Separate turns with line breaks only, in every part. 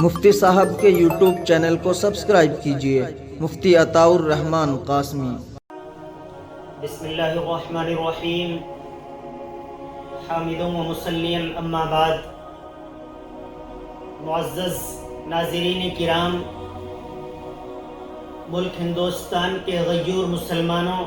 مفتی صاحب کے YouTube channel کو سبسکرائب کیجیے، مفتی عطاء الرحمن قاسمی۔
بسم اللہ الرحمن الرحیم، حامداً و مصلیاً اما بعد۔ معزز ناظرین کرام، ملک ہندوستان کے غیور مسلمانوں،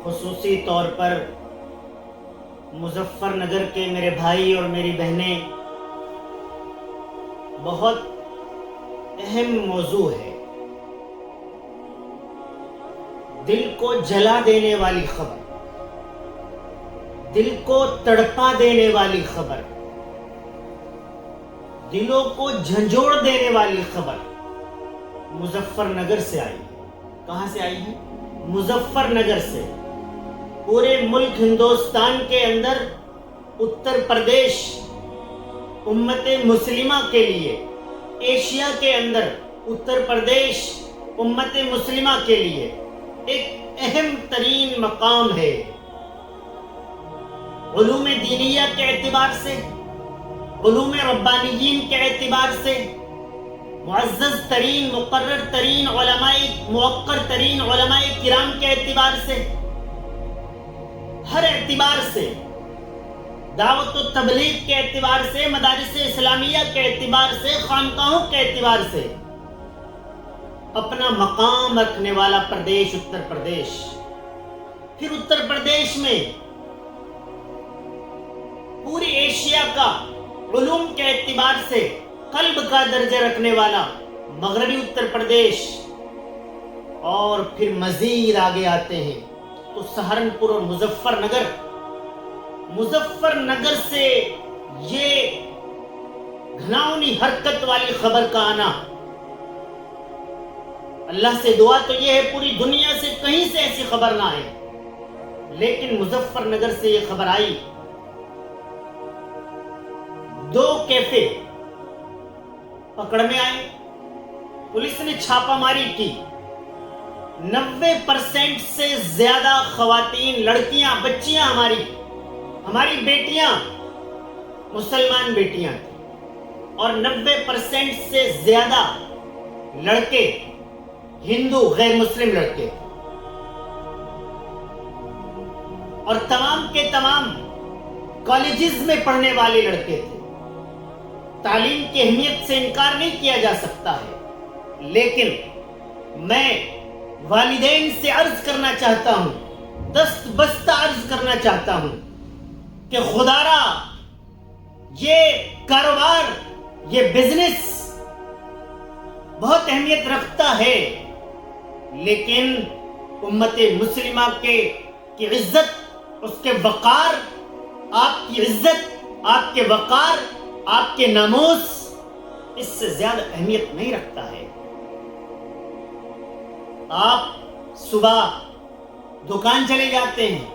خصوصی طور پر مظفر نگر کے میرے بھائی اور میری بہنیں، بہت اہم موضوع ہے، دل کو جلا دینے والی خبر، دل کو تڑپا دینے والی خبر، دلوں کو جھنجھوڑ دینے والی خبر مظفر نگر سے آئی ہے۔ کہاں سے آئی ہے؟ مظفر نگر سے۔ پورے ملک ہندوستان کے اندر اتر پردیش امت مسلمہ کے لیے، ایشیا کے اندر اتر پردیش امت مسلمہ کے لیے ایک اہم ترین مقام ہے، علوم دینیہ کے اعتبار سے، علوم ربانیین کے اعتبار سے، معزز ترین، مقرر ترین علماء، موقر ترین علماء کرام کے اعتبار سے، ہر اعتبار سے، دعوت و تبلیغ کے اعتبار سے، مدارس اسلامیہ کے اعتبار سے، خانقاہوں کے اعتبار سے اپنا مقام رکھنے والا پردیش اتر پردیش۔ پھر اتر پردیش میں پوری ایشیا کا علوم کے اعتبار سے قلب کا درجہ رکھنے والا مغربی اتر پردیش، اور پھر مزید آگے آتے ہیں تو سہارنپور اور مظفر نگر۔ مظفر نگر سے یہ گھناؤنی حرکت والی خبر کا آنا، اللہ سے دعا تو یہ ہے پوری دنیا سے کہیں سے ایسی خبر نہ آئے، لیکن مظفر نگر سے یہ خبر آئی۔ 2 کیفے پکڑ میں آئے، پولیس نے چھاپہ ماری کی، 90% سے زیادہ خواتین، لڑکیاں، بچیاں، ہماری بیٹیاں مسلمان بیٹیاں تھیں، اور 90% سے زیادہ لڑکے ہندو غیر مسلم لڑکے، اور تمام کے تمام کالجز میں پڑھنے والے لڑکے تھے۔ تعلیم کی اہمیت سے انکار نہیں کیا جا سکتا ہے، لیکن میں والدین سے عرض کرنا چاہتا ہوں، دست بستہ عرض کرنا چاہتا ہوں کہ خدارا یہ کاروبار، یہ بزنس بہت اہمیت رکھتا ہے، لیکن امت مسلمہ کی عزت، اس کے وقار، آپ کی عزت، آپ کے وقار، آپ کے ناموس اس سے زیادہ اہمیت نہیں رکھتا ہے۔ آپ صبح دکان چلے جاتے ہیں،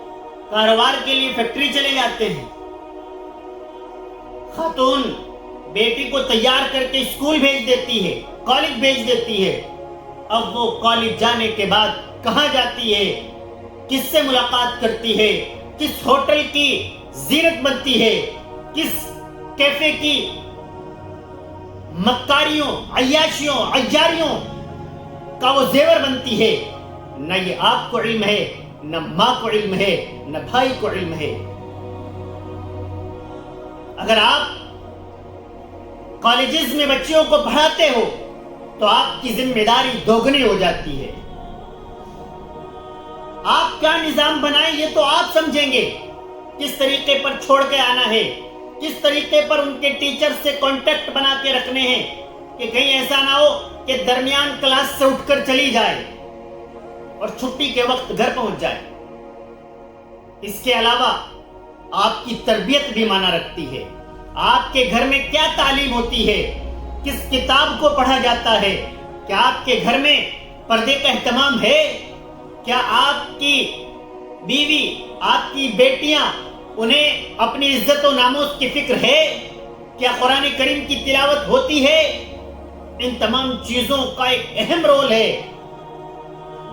کاروبار کے لیے فیکٹری چلے جاتے ہیں، خاتون بیٹی کو تیار کر کے اسکول بھیج دیتی ہے، کالج بھیج دیتی ہے، اب وہ کالج جانے کے بعد کہاں جاتی ہے، کس سے ملاقات کرتی ہے، کس ہوٹل کی زینت بنتی ہے، کس کیفے کی مکاریوں، عیاشیوں، عیاریوں کا وہ زیور بنتی ہے، نہ یہ آپ کو علم ہے، نہ ماں کو علم ہے، نہ بھائی کو علم ہے۔ اگر آپ کالجز میں بچیوں کو پڑھاتے ہو تو آپ کی ذمہ داری دوگنی ہو جاتی ہے۔ آپ کیا نظام بنائیں یہ تو آپ سمجھیں گے، کس طریقے پر چھوڑ کے آنا ہے، کس طریقے پر ان کے ٹیچر سے کانٹیکٹ بنا کے رکھنے ہیں کہ کہیں ایسا نہ ہو کہ درمیان کلاس سے اٹھ کر چلی جائے اور چھٹی کے وقت گھر پہنچ جائے۔ اس کے علاوہ آپ کی تربیت بھی معنی رکھتی ہے، آپ کے گھر میں کیا تعلیم ہوتی ہے، کس کتاب کو پڑھا جاتا ہے، کیا آپ کے گھر میں پردے کا اہتمام ہے، کیا آپ کی بیوی، آپ کی بیٹیاں، انہیں اپنی عزت و ناموس کی فکر ہے، کیا قرآن کریم کی تلاوت ہوتی ہے؟ ان تمام چیزوں کا ایک اہم رول ہے،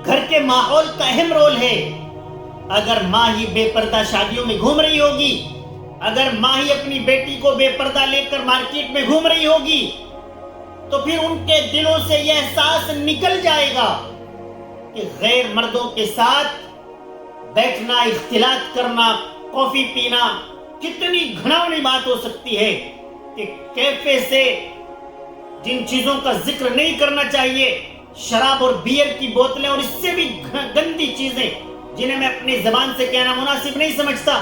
گھر کے ماحول کا اہم رول ہے۔ اگر ماں ہی بے پردہ شادیوں میں گھوم رہی ہوگی اگر ماں ہی اپنی بیٹی کو بے پردہ لے کر مارکیٹ میں گھوم رہی ہوگی تو پھر ان کے دلوں سے یہ احساس نکل جائے گا کہ غیر مردوں کے ساتھ بیٹھنا، اختلاط کرنا، کافی پینا کتنی گھناؤنی بات ہو سکتی ہے کہ کیفے سے جن چیزوں کا ذکر نہیں کرنا چاہیے، شراب اور بیئر کی بوتلیں اور اس سے بھی گندی چیزیں جنہیں میں اپنی زبان سے کہنا مناسب نہیں سمجھتا،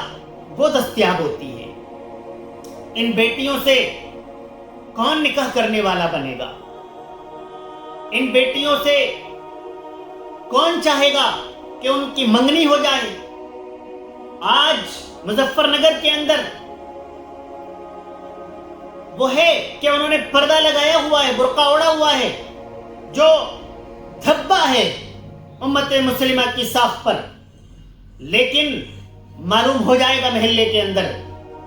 وہ دستیاب ہوتی ہیں۔ ان بیٹیوں سے کون نکاح کرنے والا بنے گا؟ ان بیٹیوں سے کون چاہے گا کہ ان کی منگنی ہو جائے؟ آج مظفر نگر کے اندر وہ ہے کہ انہوں نے پردہ لگایا ہوا ہے، برقع اوڑھا ہوا ہے، جو دھبا ہے امت مسلمہ کی ساکھ پر، لیکن معلوم ہو جائے گا محلے کے اندر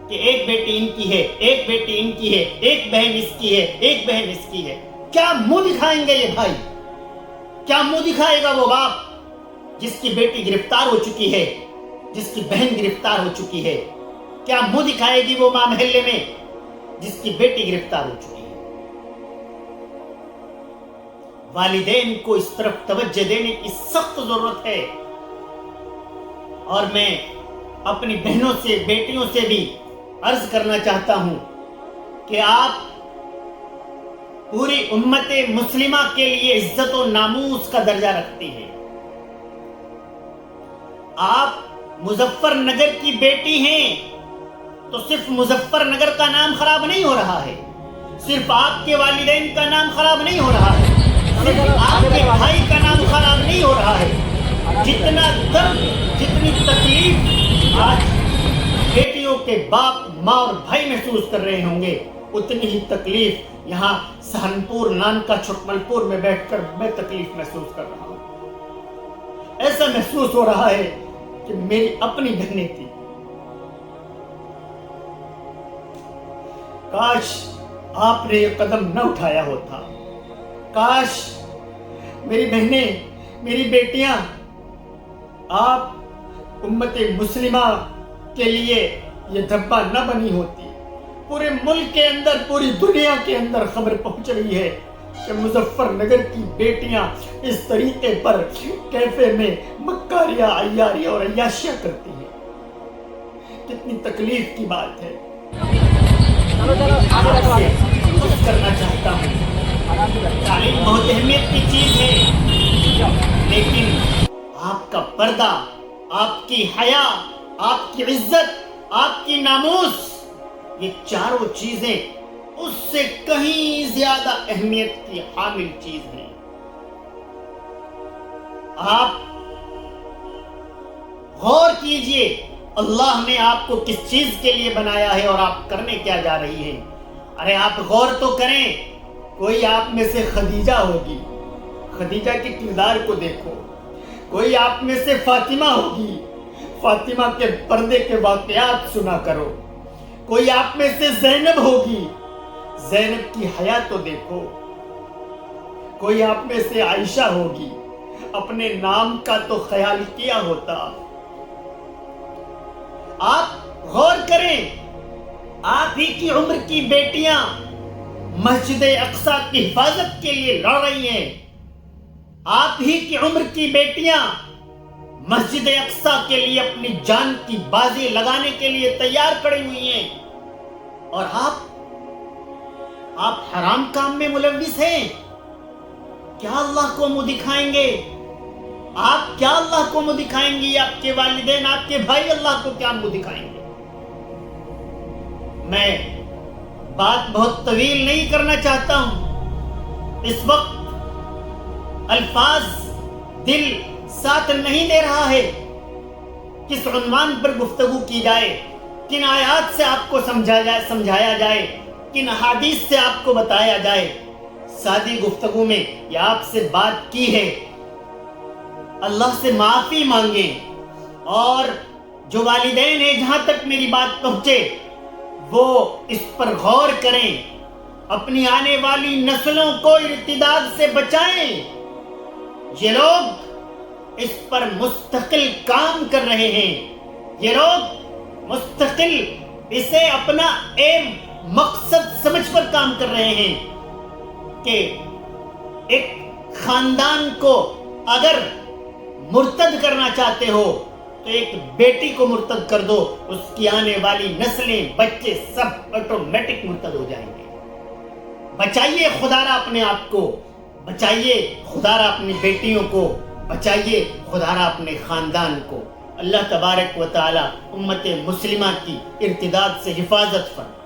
کہ ایک بیٹی ان کی ہے، ایک بیٹی ان کی ہے، ایک بہن اس کی ہے، ایک بہن اس کی ہے۔ کیا منہ دکھائیں گے یہ بھائی؟ کیا منہ دکھائے گا وہ باپ جس کی بیٹی گرفتار ہو چکی ہے، جس کی بہن گرفتار ہو چکی ہے؟ کیا منہ دکھائے گی وہ ماں محلے میں جس کی بیٹی گرفتار ہو چکی ہے؟ والدین کو اس طرف توجہ دینے کی سخت ضرورت ہے، اور میں اپنی بہنوں سے، بیٹیوں سے بھی عرض کرنا چاہتا ہوں کہ آپ پوری امت مسلمہ کے لیے عزت و ناموس کا درجہ رکھتی ہیں۔ آپ مظفر نگر کی بیٹی ہیں تو صرف مظفر نگر کا نام خراب نہیں ہو رہا ہے، صرف آپ کے والدین کا نام خراب نہیں ہو رہا ہے، صرف آپ کے بھائی کا نام خراب نہیں ہو رہا ہے۔ جتنا درد، جتنی تکلیف آج بیٹیوں کے باپ، ماں اور بھائی محسوس کر رہے ہوں گے، اتنی ہی تکلیف یہاں سہارنپور، نانکا، چھٹمل پور میں بیٹھ کر میں تکلیف محسوس کر رہا ہوں۔ ایسا محسوس ہو رہا ہے کہ میری اپنی بہنیں تھی، کاش آپ نے یہ قدم نہ اٹھایا ہوتا، کاش میری بہنیں، میری بیٹیاں، آپ امت مسلمہ کے لیے یہ دھبا نہ بنی ہوتی۔ پورے ملک کے اندر، پوری دنیا کے اندر خبر پہنچ رہی ہے کہ مظفر نگر کی بیٹیاں اس طریقے پر کیفے میں مکاریاں، عیاری اور عیاشیاں کرتی ہیں۔ کتنی تکلیف کی بات ہے۔ آپ کرنا چاہتا ہوں، تعلیم بہت اہمیت کی چیز ہے، لیکن آپ کا پردہ، آپ کی حیا، آپ کی عزت، آپ کی ناموس، یہ چاروں چیزیں اس سے کہیں زیادہ اہمیت کی حامل چیز ہیں۔ آپ غور کیجئے اللہ نے آپ کو کس چیز کے لیے بنایا ہے اور آپ کرنے کیا جا رہی ہیں۔ ارے آپ غور تو کریں، کوئی آپ میں سے خدیجہ ہوگی، خدیجہ کے کردار کو دیکھو، کوئی آپ میں سے فاطمہ ہوگی، فاطمہ کے پردے کے واقعات سنا کرو، کوئی آپ میں سے زینب ہوگی، زینب کی حیا تو دیکھو، کوئی آپ میں سے عائشہ ہوگی، اپنے نام کا تو خیال کیا ہوتا۔ آپ غور کریں، آپ ہی کی عمر کی بیٹیاں مسجد اقصی کی حفاظت کے لیے لڑ رہی ہیں، آپ ہی کی عمر کی بیٹیاں مسجد اقصی کے لیے اپنی جان کی بازی لگانے کے لیے تیار کھڑی ہوئی ہیں، اور آپ حرام کام میں ملوث ہیں۔ کیا اللہ کو منہ دکھائیں گے؟ آپ کیا اللہ کو منہ دکھائیں گے؟ آپ کے والدین، آپ کے بھائی اللہ کو کیا منہ دکھائیں گے؟ میں بات بہت طویل نہیں کرنا چاہتا ہوں، اس وقت الفاظ دل ساتھ نہیں دے رہا ہے، کس عنوان پر گفتگو کی جائے، کن آیات سے آپ کو سمجھایا جائے، کن احادیث سے آپ کو بتایا جائے۔ سادی گفتگو میں یہ آپ سے بات کی ہے، اللہ سے معافی مانگیں، اور جو والدین ہیں جہاں تک میری بات پہنچے وہ اس پر غور کریں، اپنی آنے والی نسلوں کو ارتداد سے بچائیں۔ یہ لوگ اس پر مستقل کام کر رہے ہیں، یہ لوگ مستقل اسے اپنا ایم مقصد سمجھ کر کام کر رہے ہیں کہ ایک خاندان کو اگر مرتد کرنا چاہتے ہو تو ایک بیٹی کو مرتد کر دو، اس کی آنے والی نسلیں، بچے سب آٹومیٹک مرتد ہو جائیں گے۔ بچائیے خدارا اپنے آپ کو، بچائیے خدارا اپنی بیٹیوں کو، بچائیے خدارا اپنے خاندان کو۔ اللہ تبارک و تعالی امت مسلمہ کی ارتداد سے حفاظت فرمائے۔